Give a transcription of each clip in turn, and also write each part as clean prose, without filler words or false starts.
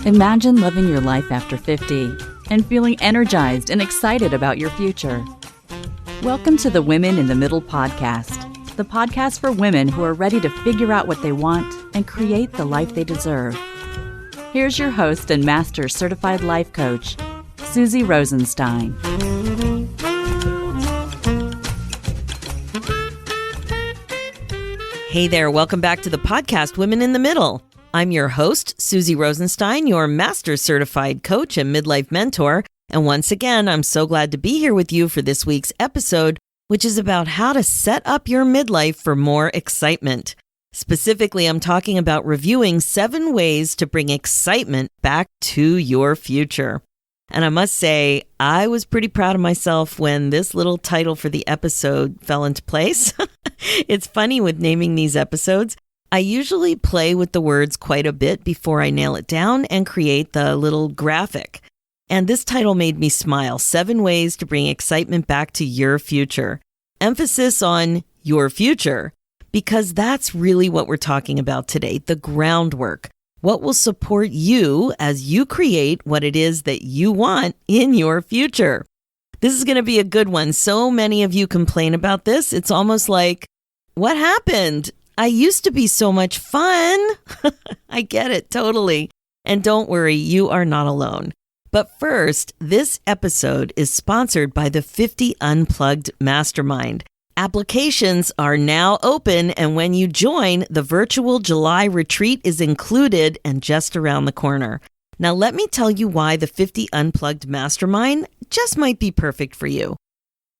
Imagine living your life after 50 and feeling energized and excited about your future. Welcome to the Women in the Middle podcast, the podcast for women who are ready to figure out what they want and create the life they deserve. Here's your host and master certified life coach, Susie Rosenstein. Hey there, welcome back to the podcast, Women in the Middle. I'm your host, Susie Rosenstein, your master certified coach and midlife mentor. And once again, I'm so glad to be here with you for this week's episode, which is about how to set up your midlife for more excitement. Specifically, I'm talking about reviewing 7 ways to bring excitement back to your future. And I must say, I was pretty proud of myself when this little title for the episode fell into place. It's funny with naming these episodes. I usually play with the words quite a bit before I nail it down and create the little graphic. And this title made me smile. 7 ways to bring excitement back to your future. Emphasis on your future, because that's really what we're talking about today, the groundwork. What will support you as you create what it is that you want in your future. This is going to be a good one. So many of you complain about this. It's almost like, what happened? I used to be so much fun. I get it, totally. And don't worry, you are not alone. But first, this episode is sponsored by the 50 Unplugged Mastermind. Applications are now open, and when you join, the virtual July retreat is included and just around the corner. Now, let me tell you why the 50 Unplugged Mastermind just might be perfect for you.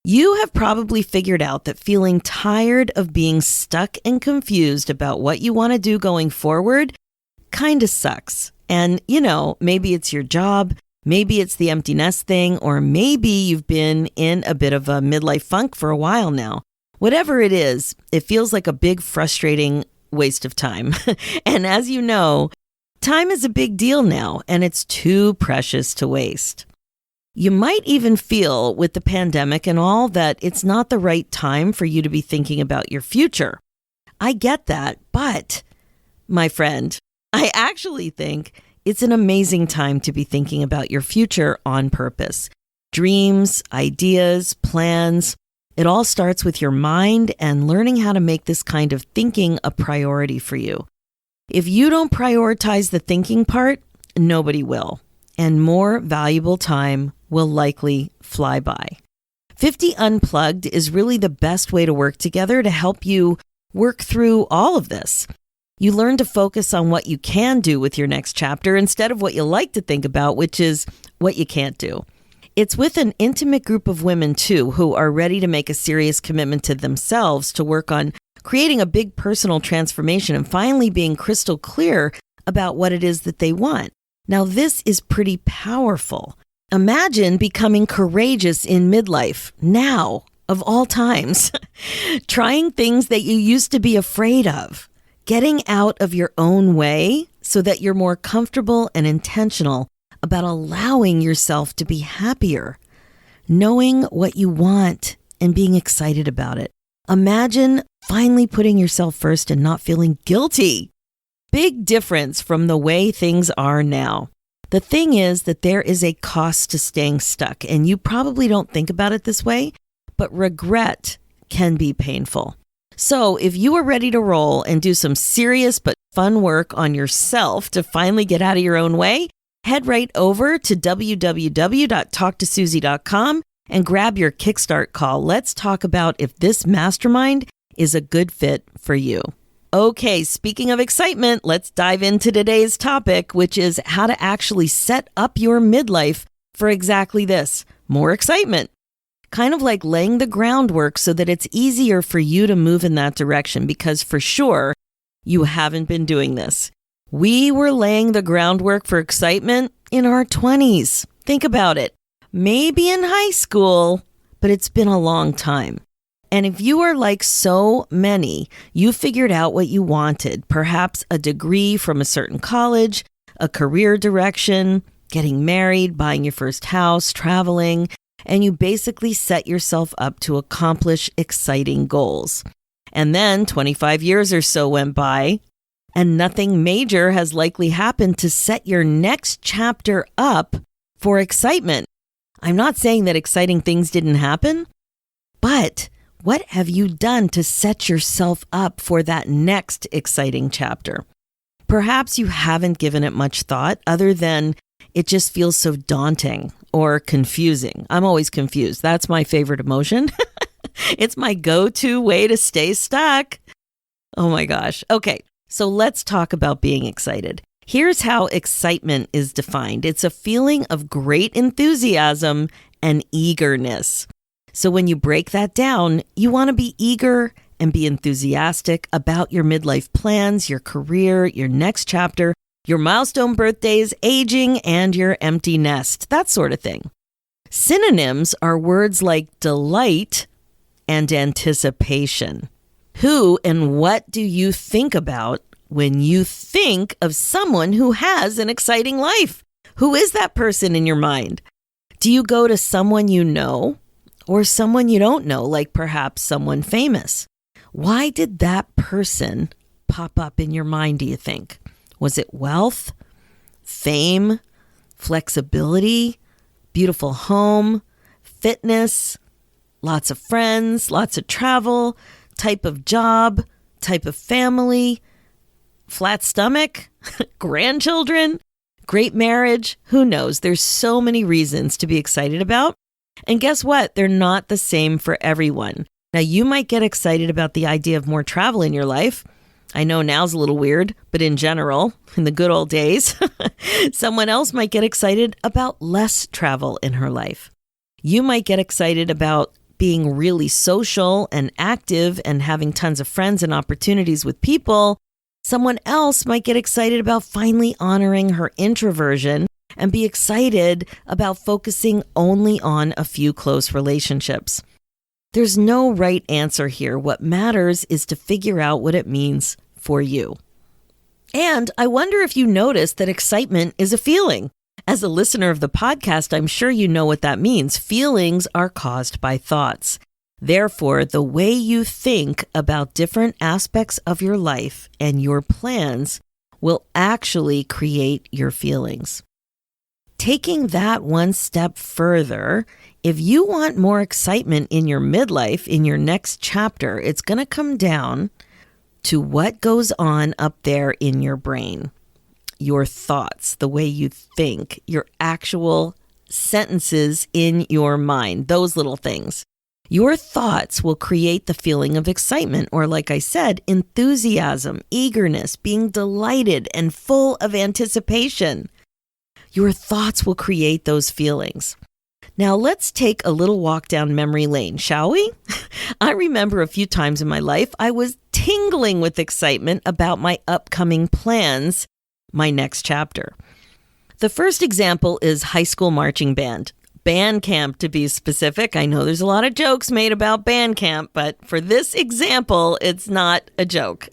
You have probably figured out that feeling tired of being stuck and confused about what you want to do going forward kind of sucks. And, maybe it's your job, maybe it's the empty nest thing, or maybe you've been in a bit of a midlife funk for a while now. Whatever it is, it feels like a big, frustrating waste of time. And as you know, time is a big deal now, and it's too precious to waste. You might even feel with the pandemic and all that it's not the right time for you to be thinking about your future. I get that, but my friend, I actually think it's an amazing time to be thinking about your future on purpose. Dreams, ideas, plans, it all starts with your mind and learning how to make this kind of thinking a priority for you. If you don't prioritize the thinking part, nobody will, and more valuable time will likely fly by. 50 Unplugged is really the best way to work together to help you work through all of this. You learn to focus on what you can do with your next chapter instead of what you like to think about, which is what you can't do. It's with an intimate group of women, too, who are ready to make a serious commitment to themselves to work on creating a big personal transformation and finally being crystal clear about what it is that they want. Now, this is pretty powerful. Imagine becoming courageous in midlife, now, of all times. Trying things that you used to be afraid of. Getting out of your own way so that you're more comfortable and intentional about allowing yourself to be happier. Knowing what you want and being excited about it. Imagine finally putting yourself first and not feeling guilty. Big difference from the way things are now. The thing is that there is a cost to staying stuck, and you probably don't think about it this way, but regret can be painful. So if you are ready to roll and do some serious but fun work on yourself to finally get out of your own way, head right over to www.talktosusie.com and grab your Kickstart call. Let's talk about if this mastermind is a good fit for you. Okay, speaking of excitement, let's dive into today's topic, which is how to actually set up your midlife for exactly this, more excitement. Kind of like laying the groundwork so that it's easier for you to move in that direction, because for sure, you haven't been doing this. We were laying the groundwork for excitement in our 20s. Think about it. Maybe in high school, but it's been a long time. And if you are like so many, you figured out what you wanted, perhaps a degree from a certain college, a career direction, getting married, buying your first house, traveling, and you basically set yourself up to accomplish exciting goals. And then 25 years or so went by, and nothing major has likely happened to set your next chapter up for excitement. I'm not saying that exciting things didn't happen, but what have you done to set yourself up for that next exciting chapter? Perhaps you haven't given it much thought other than it just feels so daunting or confusing. I'm always confused. That's my favorite emotion. It's my go-to way to stay stuck. Oh my gosh. Okay, so let's talk about being excited. Here's how excitement is defined. It's a feeling of great enthusiasm and eagerness. So when you break that down, you want to be eager and be enthusiastic about your midlife plans, your career, your next chapter, your milestone birthdays, aging, and your empty nest, that sort of thing. Synonyms are words like delight and anticipation. Who and what do you think about when you think of someone who has an exciting life? Who is that person in your mind? Do you go to someone you know or someone you don't know, like perhaps someone famous? Why did that person pop up in your mind, do you think? Was it wealth, fame, flexibility, beautiful home, fitness, lots of friends, lots of travel, type of job, type of family, flat stomach, grandchildren, great marriage? Who knows? There's so many reasons to be excited about. And guess what? They're not the same for everyone. Now, you might get excited about the idea of more travel in your life. I know now's a little weird, but in general, in the good old days, someone else might get excited about less travel in her life. You might get excited about being really social and active and having tons of friends and opportunities with people. Someone else might get excited about finally honoring her introversion and be excited about focusing only on a few close relationships. There's no right answer here. What matters is to figure out what it means for you. And I wonder if you noticed that excitement is a feeling. As a listener of the podcast, I'm sure you know what that means. Feelings are caused by thoughts. Therefore, the way you think about different aspects of your life and your plans will actually create your feelings. Taking that one step further, if you want more excitement in your midlife, in your next chapter, it's going to come down to what goes on up there in your brain. Your thoughts, the way you think, your actual sentences in your mind, those little things. Your thoughts will create the feeling of excitement, or like I said, enthusiasm, eagerness, being delighted and full of anticipation. Your thoughts will create those feelings. Now let's take a little walk down memory lane, shall we? I remember a few times in my life I was tingling with excitement about my upcoming plans, my next chapter. The first example is high school marching band. Band camp, to be specific. I know there's a lot of jokes made about band camp, but for this example, it's not a joke.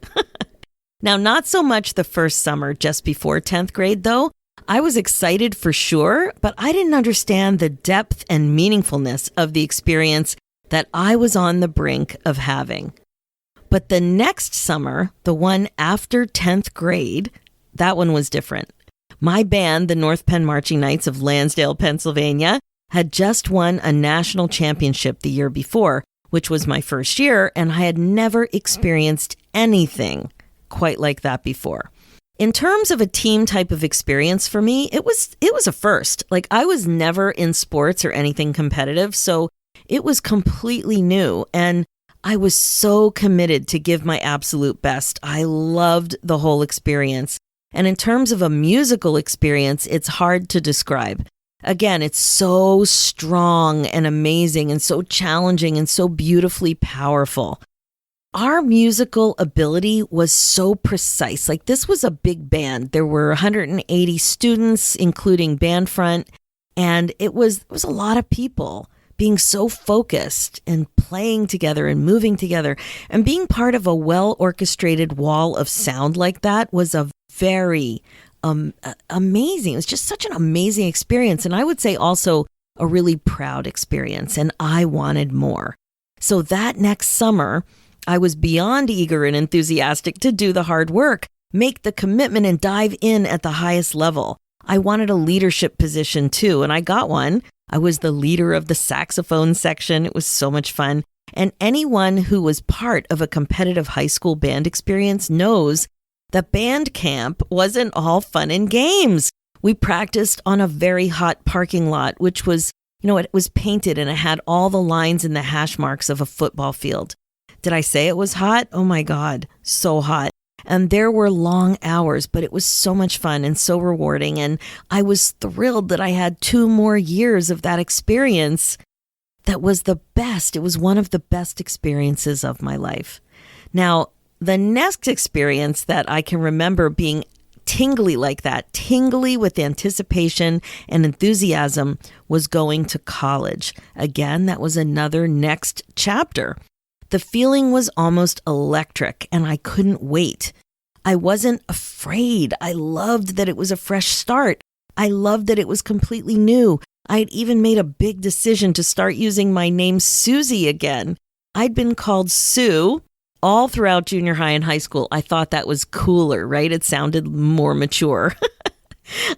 Now, not so much the first summer just before 10th grade, though. I was excited for sure, but I didn't understand the depth and meaningfulness of the experience that I was on the brink of having. But the next summer, the one after 10th grade, that one was different. My band, the North Penn Marching Knights of Lansdale, Pennsylvania, had just won a national championship the year before, which was my first year, and I had never experienced anything quite like that before. In terms of a team type of experience for me, it was a first. Like, I was never in sports or anything competitive, so it was completely new, and I was so committed to give my absolute best. I loved the whole experience. And in terms of a musical experience, it's hard to describe. Again, it's so strong and amazing and so challenging and so beautifully powerful. Our musical ability was so precise. Like, this was a big band. There were 180 students, including band front, and it was a lot of people being so focused and playing together and moving together. And being part of a well-orchestrated wall of sound like that was a very amazing. It was just such an amazing experience. And I would say also a really proud experience. And I wanted more. So that next summer, I was beyond eager and enthusiastic to do the hard work, make the commitment and dive in at the highest level. I wanted a leadership position too, and I got one. I was the leader of the saxophone section. It was so much fun. And anyone who was part of a competitive high school band experience knows that band camp wasn't all fun and games. We practiced on a very hot parking lot, which was, it was painted and it had all the lines and the hash marks of a football field. Did I say it was hot? Oh my God, so hot. And there were long hours, but it was so much fun and so rewarding. And I was thrilled that I had 2 more years of that experience. That was the best. It was one of the best experiences of my life. Now, the next experience that I can remember being tingly like that, tingly with anticipation and enthusiasm, was going to college. Again, that was another next chapter. The feeling was almost electric, and I couldn't wait. I wasn't afraid. I loved that it was a fresh start. I loved that it was completely new. I had even made a big decision to start using my name Susie again. I'd been called Sue all throughout junior high and high school. I thought that was cooler, right? It sounded more mature.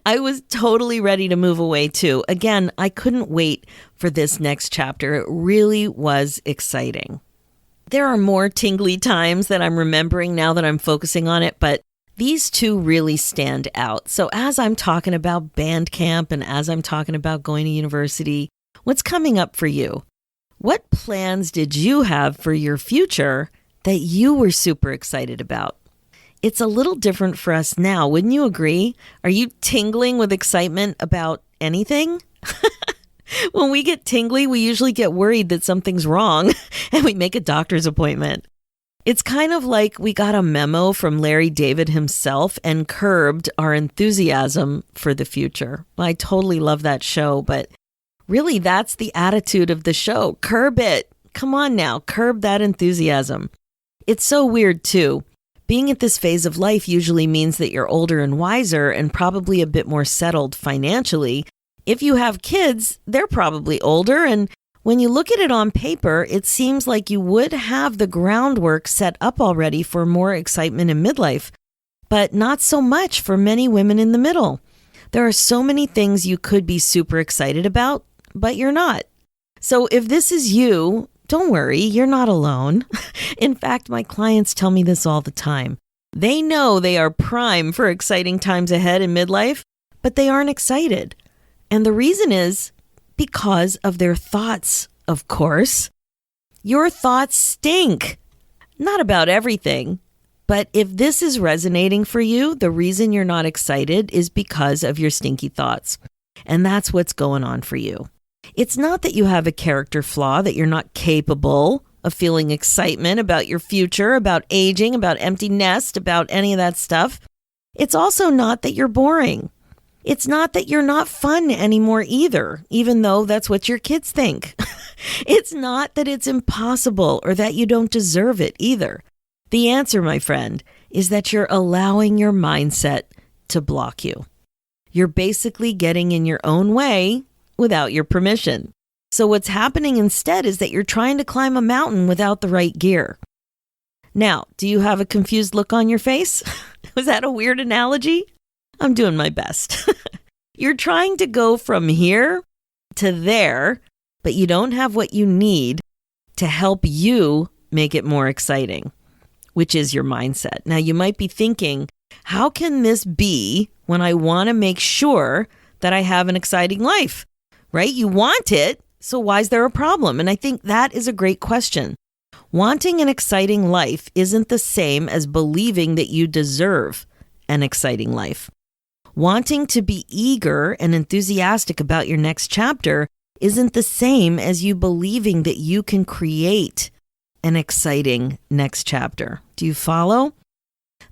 I was totally ready to move away too. Again, I couldn't wait for this next chapter. It really was exciting. There are more tingly times that I'm remembering now that I'm focusing on it, but these 2 really stand out. So as I'm talking about band camp and as I'm talking about going to university, what's coming up for you? What plans did you have for your future that you were super excited about? It's a little different for us now, wouldn't you agree? Are you tingling with excitement about anything? When we get tingly, we usually get worried that something's wrong and we make a doctor's appointment. It's kind of like we got a memo from Larry David himself and curbed our enthusiasm for the future. I totally love that show, but really that's the attitude of the show. Curb it. Come on now, curb that enthusiasm. It's so weird too. Being at this phase of life usually means that you're older and wiser and probably a bit more settled financially. If you have kids, they're probably older, and when you look at it on paper, it seems like you would have the groundwork set up already for more excitement in midlife, but not so much for many women in the middle. There are so many things you could be super excited about, but you're not. So if this is you, don't worry, you're not alone. In fact, my clients tell me this all the time. They know they are prime for exciting times ahead in midlife, but they aren't excited. And the reason is because of their thoughts, of course. Your thoughts stink. Not about everything, but if this is resonating for you, the reason you're not excited is because of your stinky thoughts. And that's what's going on for you. It's not that you have a character flaw, that you're not capable of feeling excitement about your future, about aging, about empty nest, about any of that stuff. It's also not that you're boring. It's not that you're not fun anymore either, even though that's what your kids think. It's not that it's impossible or that you don't deserve it either. The answer, my friend, is that you're allowing your mindset to block you. You're basically getting in your own way without your permission. So what's happening instead is that you're trying to climb a mountain without the right gear. Now, do you have a confused look on your face? Was that a weird analogy? I'm doing my best. You're trying to go from here to there, but you don't have what you need to help you make it more exciting, which is your mindset. Now, you might be thinking, how can this be when I want to make sure that I have an exciting life, right? You want it, so why is there a problem? And I think that is a great question. Wanting an exciting life isn't the same as believing that you deserve an exciting life. Wanting to be eager and enthusiastic about your next chapter isn't the same as you believing that you can create an exciting next chapter. Do you follow?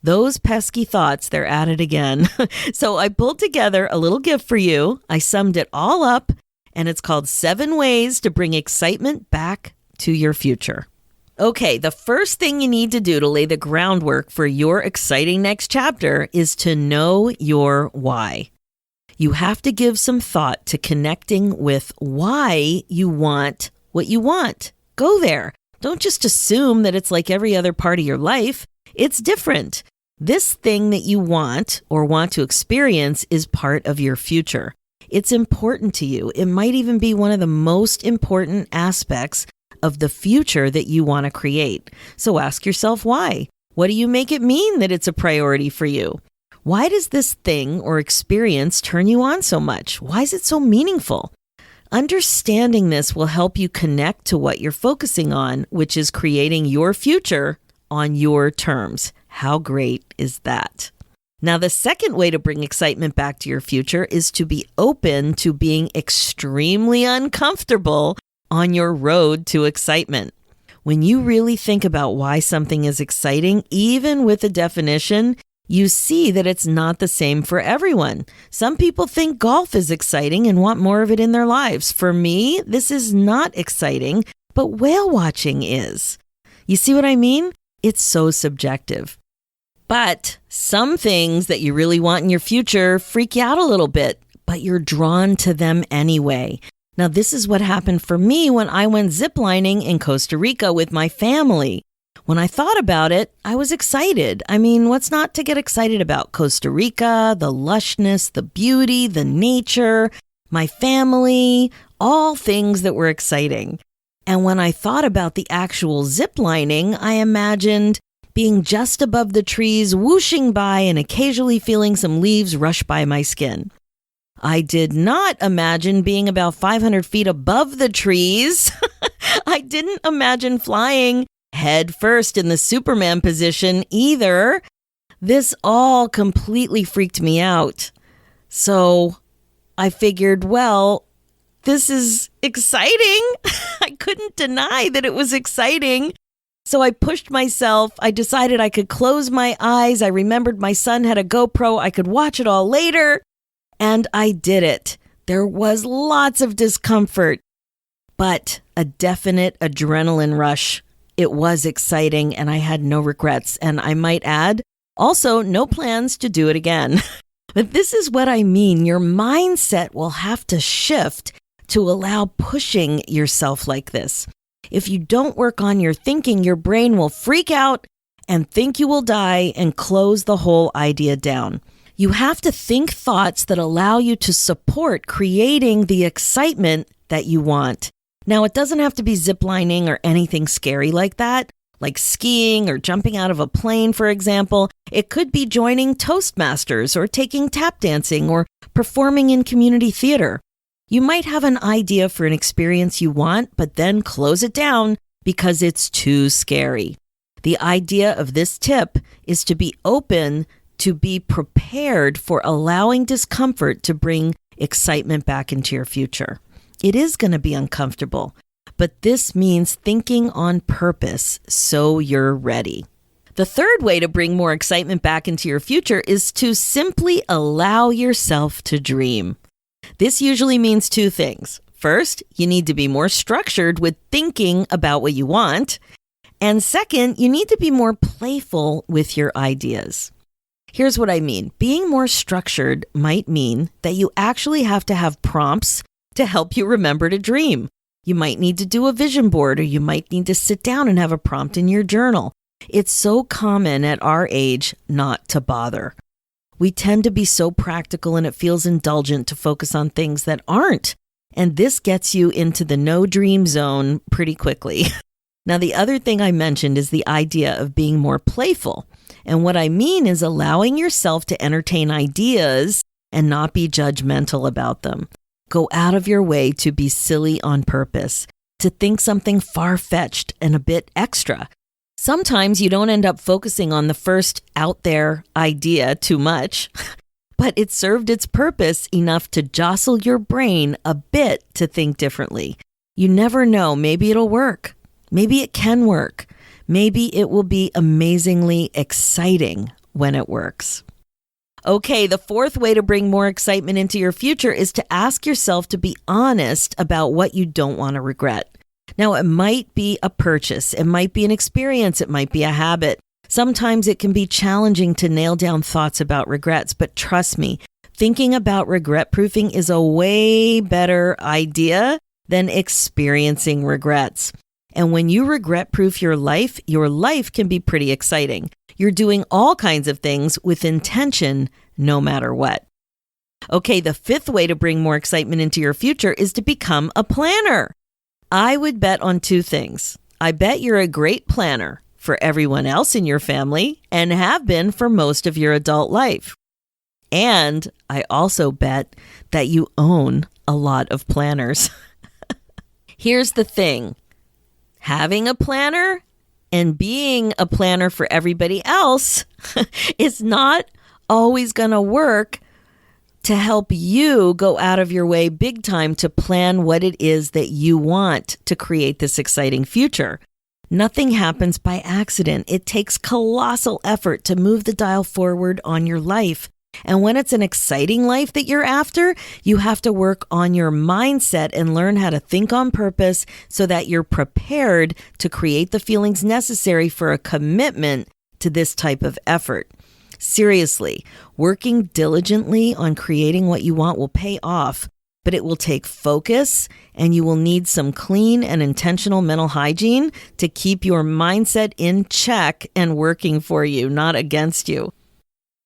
Those pesky thoughts, they're at it again. So I pulled together a little gift for you. I summed it all up, and it's called 7 Ways to Bring Excitement Back to Your Future. Okay, the first thing you need to do to lay the groundwork for your exciting next chapter is to know your why. You have to give some thought to connecting with why you want what you want. Go there. Don't just assume that it's like every other part of your life. It's different. This thing that you want or want to experience is part of your future. It's important to you. It might even be one of the most important aspects of the future that you want to create. So ask yourself why. What do you make it mean that it's a priority for you? Why does this thing or experience turn you on so much? Why is it so meaningful? Understanding this will help you connect to what you're focusing on, which is creating your future on your terms. How great is that? Now, the second way to bring excitement back to your future is to be open to being extremely uncomfortable on your road to excitement. When you really think about why something is exciting, even with a definition, you see that it's not the same for everyone. Some people think golf is exciting and want more of it in their lives. For me, this is not exciting, but whale watching is. You see what I mean? It's so subjective. But some things that you really want in your future freak you out a little bit, but you're drawn to them anyway. Now, this is what happened for me when I went ziplining in Costa Rica with my family. When I thought about it, I was excited. I mean, what's not to get excited about? Costa Rica, the lushness, the beauty, the nature, my family, all things that were exciting. And when I thought about the actual ziplining, I imagined being just above the trees, whooshing by and occasionally feeling some leaves rush by my skin. I did not imagine being about 500 feet above the trees. I didn't imagine flying head first in the Superman position either. This all completely freaked me out. So I figured, well, this is exciting. I couldn't deny that it was exciting. So I pushed myself. I decided I could close my eyes. I remembered my son had a GoPro. I could watch it all later. And I did it. There was lots of discomfort, but a definite adrenaline rush. It was exciting and I had no regrets. And I might add, also no plans to do it again. But this is what I mean. Your mindset will have to shift to allow pushing yourself like this. If you don't work on your thinking, your brain will freak out and think you will die and close the whole idea down. You have to think thoughts that allow you to support creating the excitement that you want. Now, it doesn't have to be ziplining or anything scary like that, like skiing or jumping out of a plane, for example. It could be joining Toastmasters or taking tap dancing or performing in community theater. You might have an idea for an experience you want, but then close it down because it's too scary. The idea of this tip is to be open, to be prepared for allowing discomfort to bring excitement back into your future. It is going to be uncomfortable, but this means thinking on purpose so you're ready. The third way to bring more excitement back into your future is to simply allow yourself to dream. This usually means two things. First, you need to be more structured with thinking about what you want. And second, you need to be more playful with your ideas. Here's what I mean. Being more structured might mean that you actually have to have prompts to help you remember to dream. You might need to do a vision board, or you might need to sit down and have a prompt in your journal. It's so common at our age not to bother. We tend to be so practical and it feels indulgent to focus on things that aren't. And this gets you into the no dream zone pretty quickly. Now, the other thing I mentioned is the idea of being more playful. And what I mean is allowing yourself to entertain ideas and not be judgmental about them. Go out of your way to be silly on purpose, to think something far-fetched and a bit extra. Sometimes you don't end up focusing on the first out there idea too much, but it served its purpose enough to jostle your brain a bit to think differently. You never know. Maybe it'll work. Maybe it can work. Maybe it will be amazingly exciting when it works. Okay, the fourth way to bring more excitement into your future is to ask yourself to be honest about what you don't want to regret. Now, it might be a purchase, it might be an experience, it might be a habit. Sometimes it can be challenging to nail down thoughts about regrets, but trust me, thinking about regret proofing is a way better idea than experiencing regrets. And when you regret proof your life can be pretty exciting. You're doing all kinds of things with intention, no matter what. Okay, the fifth way to bring more excitement into your future is to become a planner. I would bet on two things. I bet you're a great planner for everyone else in your family and have been for most of your adult life. And I also bet that you own a lot of planners. Here's the thing. Having a planner and being a planner for everybody else is not always going to work to help you go out of your way big time to plan what it is that you want to create this exciting future. Nothing happens by accident. It takes colossal effort to move the dial forward on your life. And when it's an exciting life that you're after, you have to work on your mindset and learn how to think on purpose so that you're prepared to create the feelings necessary for a commitment to this type of effort. Seriously, working diligently on creating what you want will pay off, but it will take focus and you will need some clean and intentional mental hygiene to keep your mindset in check and working for you, not against you.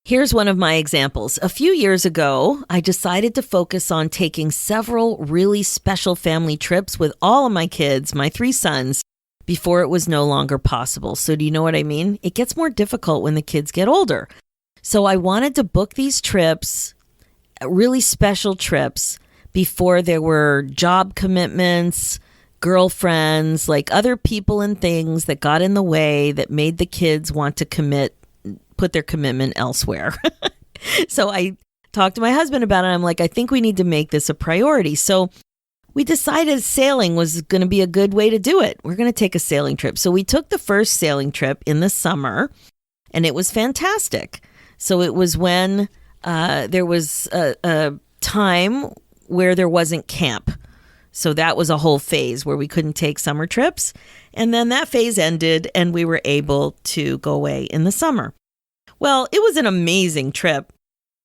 Here's one of my examples. A few years ago, I decided to focus on taking several really special family trips with all of my kids, my 3 sons, before it was no longer possible. So do you know what I mean? It gets more difficult when the kids get older. So I wanted to book these trips, really special trips, before there were job commitments, girlfriends, like other people and things that got in the way that made the kids want to put their commitment elsewhere. So I talked to my husband about it. I'm like, I think we need to make this a priority. So we decided sailing was going to be a good way to do it. We're going to take a sailing trip. So we took the first sailing trip in the summer, and it was fantastic. So it was when there was a time where there wasn't camp. So that was a whole phase where we couldn't take summer trips. And then that phase ended and we were able to go away in the summer. Well, it was an amazing trip,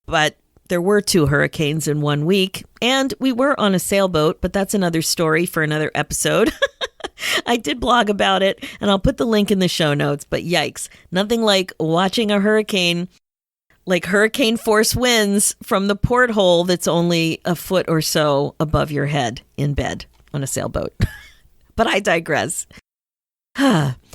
but there were 2 hurricanes in 1 week, and we were on a sailboat, but that's another story for another episode. I did blog about it, and I'll put the link in the show notes, but yikes, nothing like watching a hurricane, like hurricane force winds from the porthole that's only a foot or so above your head in bed on a sailboat. But I digress.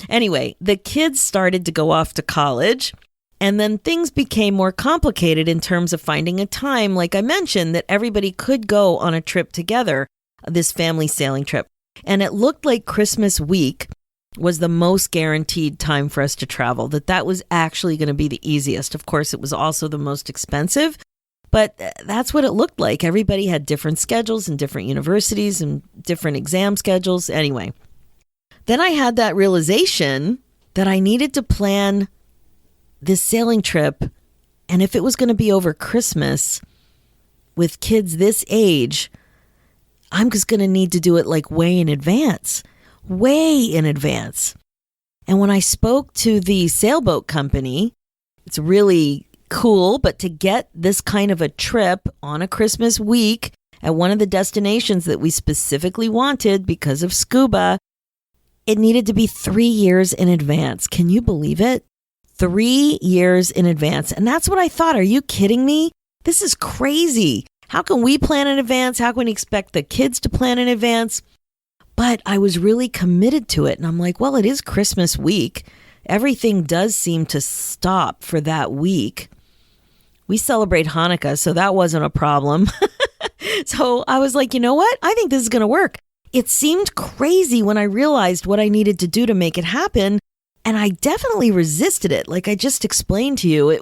Anyway, the kids started to go off to college. And then things became more complicated in terms of finding a time, like I mentioned, that everybody could go on a trip together, this family sailing trip. And it looked like Christmas week was the most guaranteed time for us to travel, that was actually going to be the easiest. Of course, it was also the most expensive, but that's what it looked like. Everybody had different schedules and different universities and different exam schedules. Anyway, then I had that realization that I needed to plan this sailing trip, and if it was going to be over Christmas with kids this age, I'm just going to need to do it like way in advance. And when I spoke to the sailboat company, it's really cool, but to get this kind of a trip on a Christmas week at one of the destinations that we specifically wanted because of scuba, it needed to be 3 years in advance. Can you believe it? 3 years in advance. And that's what I thought. Are you kidding me? This is crazy. How can we plan in advance? How can we expect the kids to plan in advance? But I was really committed to it. And I'm like, well, it is Christmas week. Everything does seem to stop for that week. We celebrate Hanukkah, so that wasn't a problem. So I was like, you know what? I think this is going to work. It seemed crazy when I realized what I needed to do to make it happen. And I definitely resisted it. Like I just explained to you,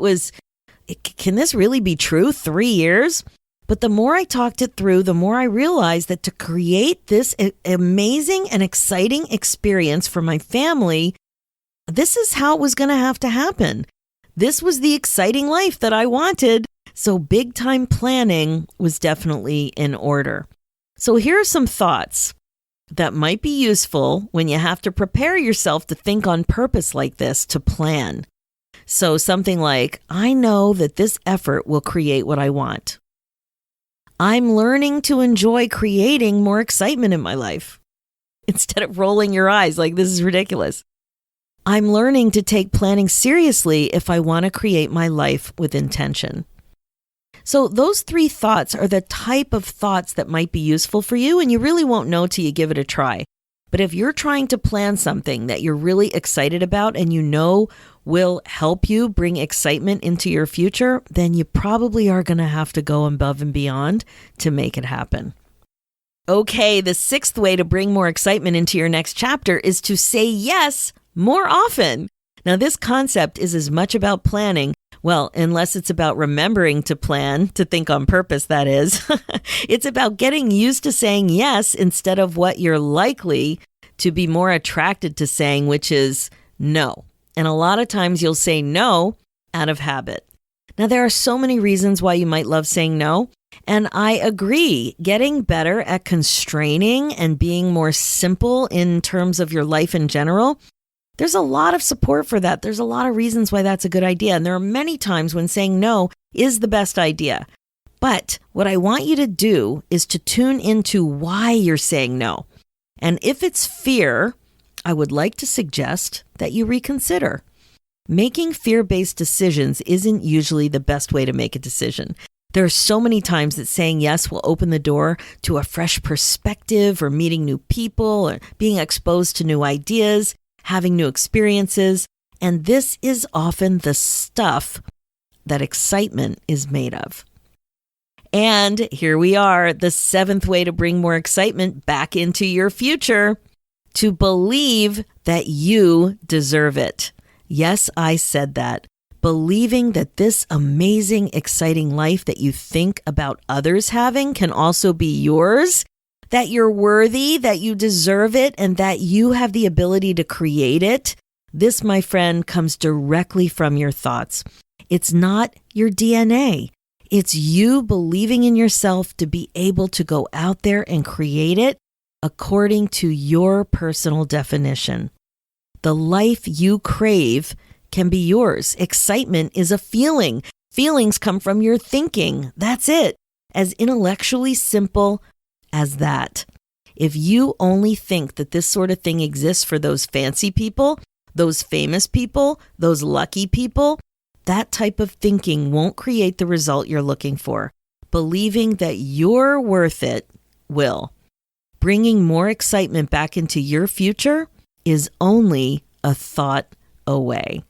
can this really be true? 3 years? But the more I talked it through, the more I realized that to create this amazing and exciting experience for my family, this is how it was going to have to happen. This was the exciting life that I wanted. So big time planning was definitely in order. So here are some thoughts that might be useful when you have to prepare yourself to think on purpose like this, to plan. So something like, I know that this effort will create what I want. I'm learning to enjoy creating more excitement in my life. Instead of rolling your eyes like this is ridiculous. I'm learning to take planning seriously if I want to create my life with intention. So those 3 thoughts are the type of thoughts that might be useful for you, and you really won't know till you give it a try. But if you're trying to plan something that you're really excited about and you know will help you bring excitement into your future, then you probably are going to have to go above and beyond to make it happen. Okay, the 6th way to bring more excitement into your next chapter is to say yes more often. Now, this concept is as much about planning, well, unless it's about remembering to plan, to think on purpose, that is. It's about getting used to saying yes instead of what you're likely to be more attracted to saying, which is no. And a lot of times you'll say no out of habit. Now, there are so many reasons why you might love saying no. And I agree, getting better at constraining and being more simple in terms of your life in general, there's a lot of support for that. There's a lot of reasons why that's a good idea. And there are many times when saying no is the best idea. But what I want you to do is to tune into why you're saying no. And if it's fear, I would like to suggest that you reconsider. Making fear-based decisions isn't usually the best way to make a decision. There are so many times that saying yes will open the door to a fresh perspective or meeting new people or being exposed to new ideas, having new experiences. And this is often the stuff that excitement is made of. And here we are, the 7th way to bring more excitement back into your future, to believe that you deserve it. Yes, I said that. Believing that this amazing, exciting life that you think about others having can also be yours, that you're worthy, that you deserve it, and that you have the ability to create it. This, my friend, comes directly from your thoughts. It's not your DNA. It's you believing in yourself to be able to go out there and create it according to your personal definition. The life you crave can be yours. Excitement is a feeling. Feelings come from your thinking. That's it. As intellectually simple as that. If you only think that this sort of thing exists for those fancy people, those famous people, those lucky people, that type of thinking won't create the result you're looking for. Believing that you're worth it will. Bringing more excitement back into your future is only a thought away.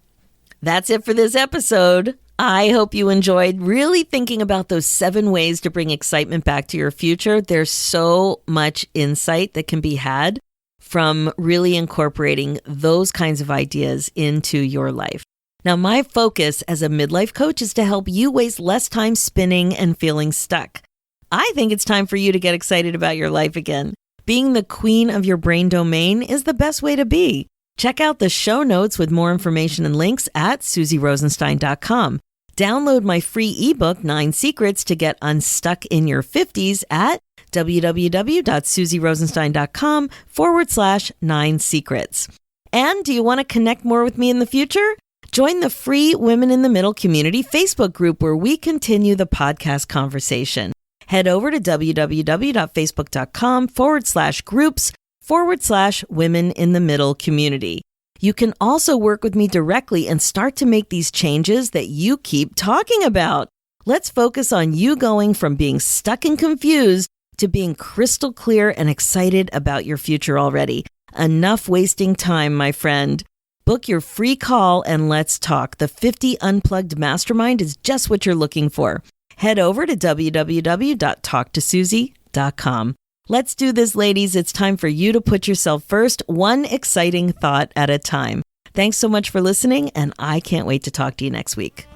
That's it for this episode. I hope you enjoyed really thinking about those 7 ways to bring excitement back to your future. There's so much insight that can be had from really incorporating those kinds of ideas into your life. Now, my focus as a midlife coach is to help you waste less time spinning and feeling stuck. I think it's time for you to get excited about your life again. Being the queen of your brain domain is the best way to be. Check out the show notes with more information and links at SusieRosenstein.com. Download my free ebook, 9 Secrets to Get Unstuck in Your 50s at www.susierosenstein.com/9 secrets. And do you want to connect more with me in the future? Join the free Women in the Middle community Facebook group where we continue the podcast conversation. Head over to www.facebook.com/groups/Women in the Middle community. You can also work with me directly and start to make these changes that you keep talking about. Let's focus on you going from being stuck and confused to being crystal clear and excited about your future already. Enough wasting time, my friend. Book your free call and let's talk. The 50 Unplugged Mastermind is just what you're looking for. Head over to www.talktosusie.com. Let's do this, ladies. It's time for you to put yourself first, one exciting thought at a time. Thanks so much for listening, and I can't wait to talk to you next week.